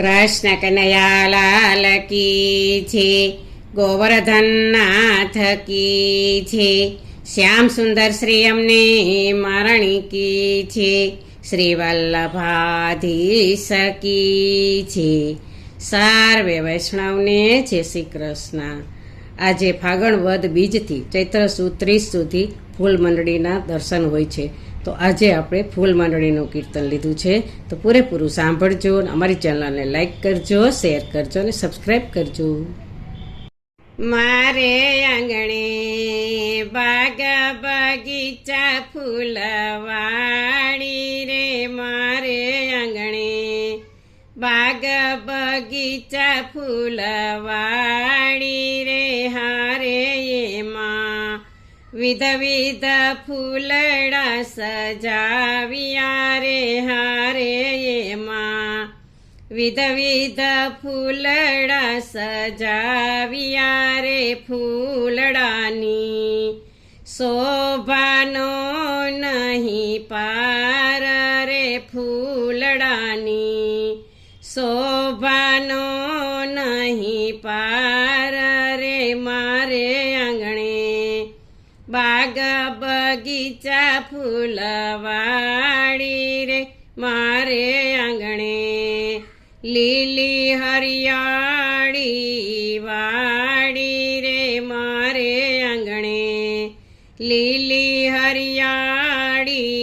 કૃષ્ણ કનૈયા લાલ કી છે, ગોવર્ધન નાથ કી છે, શ્યામ સુંદર શ્રી અમને મારણી કી છે, શ્રી વલ્લભાધીશ કી છે. સર્વે વૈષ્ણવને જય શ્રી કૃષ્ણ. આજે ફાગણ વદ બીજથી ચૈત્ર સુદ 30 સુધી ફૂલ મંડળીના દર્શન હોય છે. તો આજે આપણે ફૂલ મંડળીનું કીર્તન લીધું છે, તો પૂરેપૂરું સાંભળજો. અમારી ચેનલને લાઈક કરજો, શેર કરજો અને સબસ્ક્રાઈબ કરજો. મારે આંગણે બાગ બગીચા ફૂલવાડી રે, મારે આંગણે બાગ બગીચા ફૂલવાડી રે, હારે એમાં વિધ વિધ ફૂલડા સજાવ્યા રે, હારે એમાં વિધ વિધ ફૂલડા સજાવ્યા રે, ફૂલડાની શોભાનો નહીં પાર રે, ફૂલડાની શોભાનો નહીં પાર રે, મારે આંગણે બાગ બગીચા ફૂલવાડી રે, મારે આંગણે લીલી હરિયાળી વાડી રે, મારે આંગણે લીલી હરિયાળી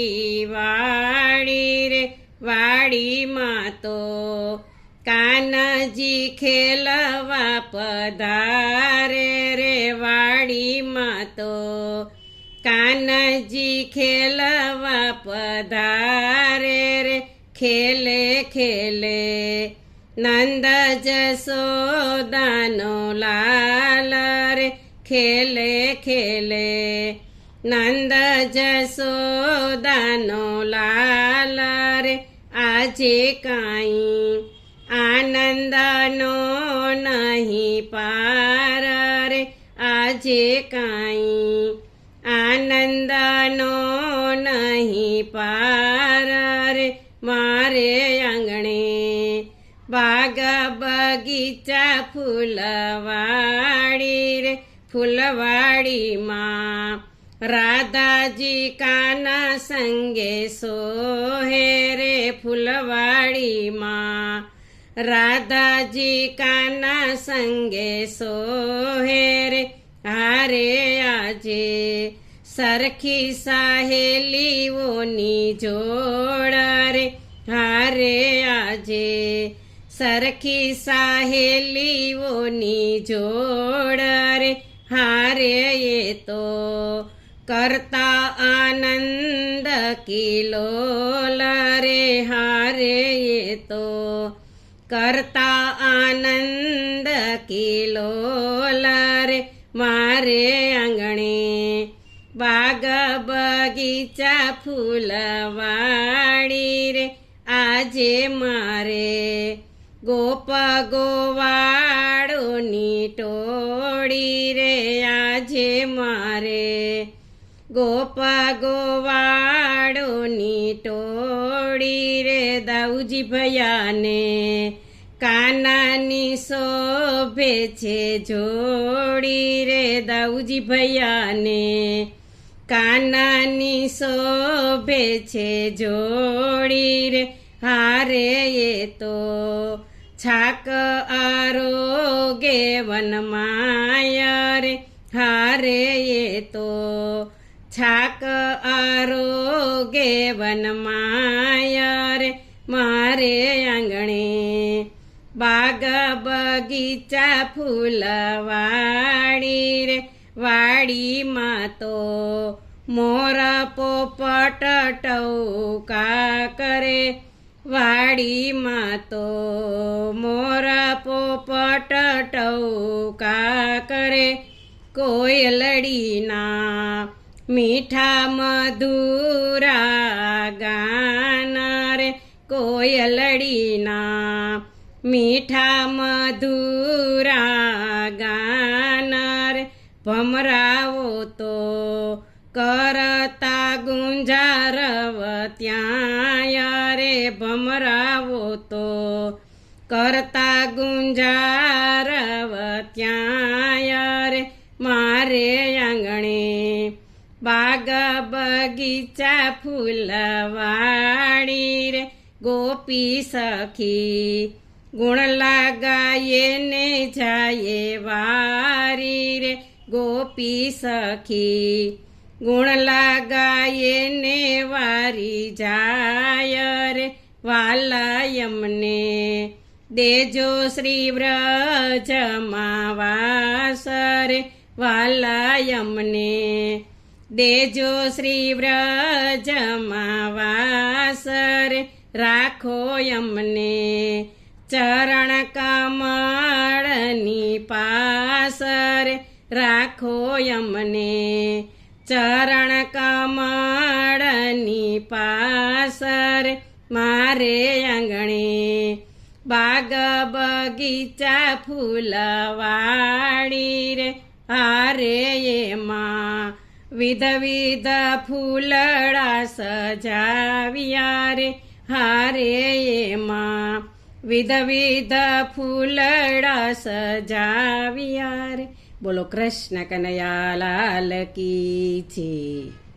વાડી રે, વાડીમાં તો કાનજી ખેલવા પધારે રે, વાડીમાં તો કાનજી ખેલવા પધારે રે, ખેલે ખેલે નંદ જસોદાનો લાલ રે, ખેલે ખેલે નંદ જસોદાનો લાલ રે, આજે કાંઈ આનંદનો નહીં પાર રે, આજે કાંઈ આનંદનો નહીં પાર રે, મારે આંગણે બાગ બગીચા ફૂલવાડી રે, ફૂલવાડીમાં રાધાજી કાના સંગે સોહે રે, ફૂલવાડીમાં રાધાજી કાના સંગે સોહે રે, હારે આજે સરખી સહેલીઓની જોડ રે, હારે આજે સરખી સહેલીઓની જોડ રે, હારે એ તો કરતા આનંદ કિલોલ રે, હારે એ તો કરતા આનંદ કિલોલ રે, મારે આંગણે બાગ બગીચા ફૂલવાડી રે, આજે મારે ગોપ ગોવાળોની ટોળી રે, આજે મારે ગોપ ગોવાળોની ટોળી રે, દાઉજી ભૈયાને કાનાની શોભે છે જોડી રે, દાઉજી ભૈયાને કાનાની શોભે છે જોડી રે, હારે એ તો છાક આરોગે વનમાય રે, હારે એ તો છાક આરોગે વનમાય રે, મારે આંગણે બાગ બગીચા ફૂલવાડી રે, વાડીમાં તો મોર પોપટ ટૌકા કરે, વાડીમાં તો મોર પોપટ ટૌકા કરે, કોયલડીના મીઠા મધુરા ગાન રે, કોયલડીના મીઠા મધુરા ગાન રે, ભમરાઓ તો કરતા ગુંજારવ ત્યાં રે, ભમરાઓ તો કરતા ગુંજારવ ત્યાં રે મારે આંગણે બાગ બગીચા ફૂલવાડી રે ગોપી સખી ગુણ લાગાયે ને જાયે વારી રે ગોપી સખી ગુણ લાગાયે ને વારી જાય રે વાલાયમને દેજો શ્રી વ્રજમાં વાસ રે વાલાયમને દેજો શ્રી વ્રજમાં વાસ રે રાખો અમને ચરણ કમળની પાસ રે રાખો અમને ચરણ કમળની પાસ રે મારે આંગણે બાગ બગીચા ફૂલવાડી રે હારે એમાં વિધ વિધ ફૂલડા સજાવ્યા રે હારે એમાં વિધ વિધ ફૂલડા સજાવ્યા રે. બોલો કૃષ્ણ કનૈયા લાલ કી છે.